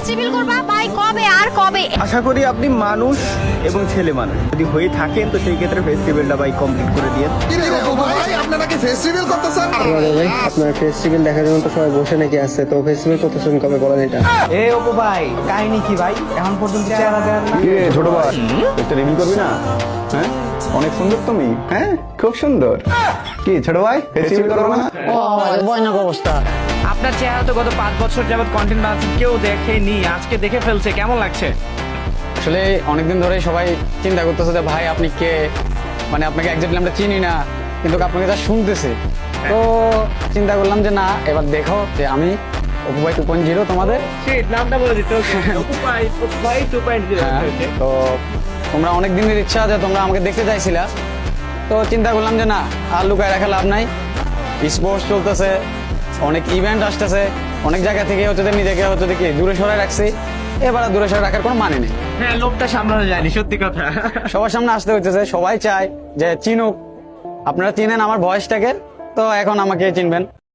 Festival করবা ভাই? কবে আর কবে? আশা করি আপনি মানুষ এবং ছেলে মানুষ যদি হয়ে থাকেন তো সেই ক্ষেত্রে ফেস্টিভ্যালটা ভাই কমপ্লিট করে দিয়ে। আপনারা কি ফেস্টিভ্যাল করতেছেন? ভাই আপনার ফেস্টিভ্যাল দেখার জন্য তো সবাই বসে নাকি আসছে, তো ফেস্টিভ্যাল করতেছেন কবে বলেন এটা? এ অপু ভাই কাহিনী কি ভাই? এখন পর্যন্ত চেহারা দেন না। ছোট ভাই একটা রিভিউ করবি না? হ্যাঁ অনেক সুন্দর তুমি, হ্যাঁ খুব সুন্দর। কি ছোট ভাই ফেস্টিভ্যাল করবো না? ভয়ানক অবস্থা। আপনার চেহারা তো গত 5 বছর যাবত কন্টেন্ট বানাচ্ছেন, কেউ দেখেনি, আজকে দেখে ফেলছে, কেমন লাগছে? আসলে অনেকদিন ধরে সবাই চিন্তা করতেছে যে ভাই আপনি কে, মানে আপনাকে একজাক্টলি আমরা চিনি না, কিন্তু আপনাকে যা শুনতেছি, তো চিন্তা করলাম যে না এবার দেখো যে আমি অপু ভাই 2.0 তোমাদের। Shit, নামটা বলে দিতে হচ্ছে। অপু ভাই 2.0 হ্যাঁ, তো তোমরা অনেক দিনের ইচ্ছা যে তোমরা আমাকে দেখতে চাইছিলা, তো চিন্তা করলাম যে না আর লুকায় রাখা লাভ নাই। স্পোর্টস চলতেছে, অনেক ইভেন্ট আসতেছে, অনেক জায়গা থেকে হচ্ছে যে নিজেকে হচ্ছে যে কি দূরে সরাই রাখছি, এবার আর দূরে সরাই রাখার কোনো মানে নেই। হ্যাঁ, লোকটা সামলানো যায়নি, সত্যি কথা। সবার সামনে আসতে হইতেছে, সবাই চায় যে চিনুক। আপনারা চিনেন আমার ভয়েসটাকে, তো এখন আমাকে চিনবেন।